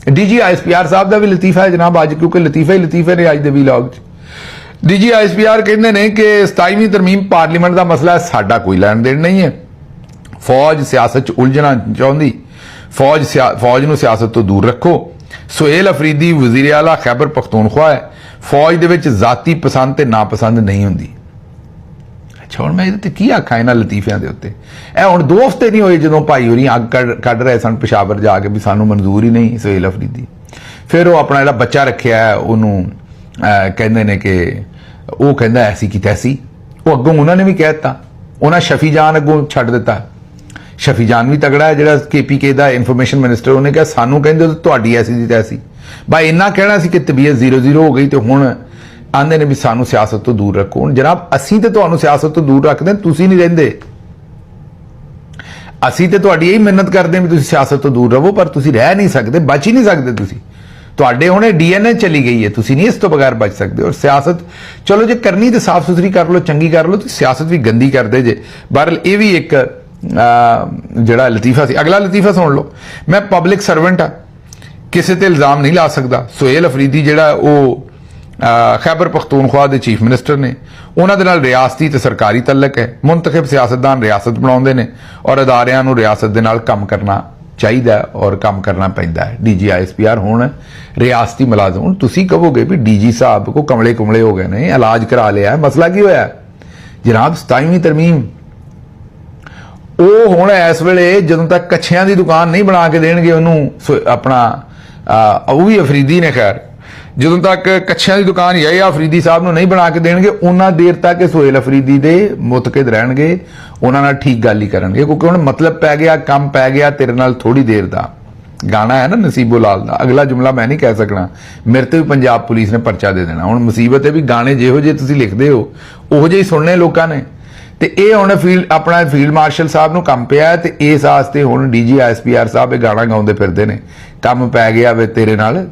D G ISPR साहब का भी लतीफा है जनाब अज, क्योंकि लतीफे ही लतीफे ने अज के वीलॉग च। डी जी ISPR कहते हैं कि 27वीं तरमीम पार्लीमेंट का मसला है, साडा कोई लैन देन नहीं है। फौज सियासत च उलझना चाहती, फौज नूं सियासत तो दूर रखो। सुहेल अफरीदी वजीर आला खैबर पख्तूनख्वा है, फौज दे विच जाती पसंद ते नापसंद नहीं होंदी। अच्छा हुण मैं इहदे की आखां इन्हां लतीफियां दे उत्ते। ए हुण 2 हफ्ते नहीं होए जदों भाई होरी अग कढ रहे सन पेशावर जाके भी सानूं मंजूर ही नहीं सुहेल अफरीदी। फिर वो अपना जिहड़ा बच्चा रखिया है उहनूं कहंदे ने कि वो कहंदा ऐसी की तैसी, वो अगों उन्होंने भी कह दिता, उन्हें शफी जान अगों छड्ड दिता। शफी जान भी तगड़ा है जिहड़ा KPK का इन्फॉर्मेशन मिनिस्टर, उन्हें कहा सानू कहंदे तुहाडी ऐसी दी तैसी। भाई इन्ना कहना सी कि तबीयत 0-0 हो गई तो हुण आंदे ने भी सानू सियासत तो दूर रखो। हुण जनाब असीं ते तुहानू सियासत तो दूर रखदे, तुसीं नहीं रहिंदे। असीं ते तुहाडी यही मिन्नत करदे भी तुसीं सियासत तो दूर रहो, पर तुसीं रह नहीं सकदे, बच ही नहीं सकदे। तुसीं तुहाडे हुणे DNA चली गई है, तुसीं नहीं इस तो बगैर बच सकदे। और सियासत चलो जे करनी तो साफ सुथरी कर लो, चंगी कर लो, तो सियासत भी गंदी करदे जे। बहरहाल ये भी एक जड़ा लतीफा सी। अगला लतीफा सुन लो, मैं पब्लिक सर्वेंट हाँ, किसी ते इल्जाम नहीं ला सकता। सुहेल अफरीदी जड़ा वो खैबर पख्तूनख्वा के चीफ मिनिस्टर ने, उन्होंने नाल रियासती ते सरकारी तलक है। मुंतखब सियासतदान रियासत बनाउंदे ने और अदारियां नूं रियासत दे नाल काम करना चाहिए और काम करना पैंदा है। DG ISPR हुण रियासती मुलाजम। हुण तुसीं कहोगे भी DG साहब को कमले कुमले हो गए ने, इलाज करा लिया, मसला की होया जनाब? 27वीं तरमीम ਉਹ ਹੁਣ ਇਸ ਵੇਲੇ ਜਦੋਂ ਤੱਕ ਕੱਛਿਆਂ ਦੀ ਦੁਕਾਨ ਨਹੀਂ ਬਣਾ ਕੇ ਦੇਣਗੇ ਉਹਨੂੰ ਆਪਣਾ ਉਹ ਵੀ ਅਫਰੀਦੀ ਨੇ, ਖੈਰ ਜਦੋਂ ਤੱਕ ਕੱਛਿਆਂ ਦੀ ਦੁਕਾਨ ਯਾ ਅਫਰੀਦੀ ਸਾਹਿਬ ਨੂੰ ਨਹੀਂ ਬਣਾ ਕੇ ਦੇਣਗੇ ਉਹਨਾਂ ਦੇਰ ਤੱਕ ਸੁਹੇਲ ਅਫਰੀਦੀ ਦੇ ਮੁਤਕਦ ਰਹਿਣਗੇ, ਉਹਨਾਂ ਨਾਲ ਠੀਕ ਗੱਲ ਹੀ ਕਰਨਗੇ। ਕਿਉਂਕਿ ਹੁਣ ਮਤਲਬ ਪੈ ਗਿਆ, ਕੰਮ ਪੈ ਗਿਆ ਤੇਰੇ ਨਾਲ ਥੋੜੀ ਦੇਰ ਦਾ। ਗਾਣਾ ਹੈ ਨਾ ਨਸੀਬੋ ਲਾਲ ਦਾ, ਅਗਲਾ ਜੁਮਲਾ ਮੈਂ ਨਹੀਂ ਕਹਿ ਸਕਣਾ, ਮੇਰੇ ਤੇ ਵੀ ਪੰਜਾਬ ਪੁਲਿਸ ਨੇ ਪਰਚਾ ਦੇ ਦੇਣਾ। ਹੁਣ ਮੁਸੀਬਤ ਹੈ ਵੀ ਗਾਣੇ ਜਿਹੋ ਜਿਹੇ ਤੁਸੀਂ ਲਿਖਦੇ ਹੋ ਉਹੋ ਜਿਹੇ ਹੀ ਸੁਣਨੇ ਲੋਕਾਂ ਨੇ। ਤੇ ਇਹ ਹੁਣ ਆਪਣਾ ਫੀਲਡ ਮਾਰਸ਼ਲ ਸਾਹਿਬ ਨੂੰ ਕੰਮ ਪਿਆ ਤੇ ਇਸ ਵਾਸਤੇ ਹੁਣ DG ISPR ਸਾਹਿਬ ਇਹ ਗਾਣਾ ਗਾਉਂਦੇ ਫਿਰਦੇ ਨੇ, ਕੰਮ ਪੈ ਗਿਆ ਵੇ ਤੇਰੇ ਨਾਲ।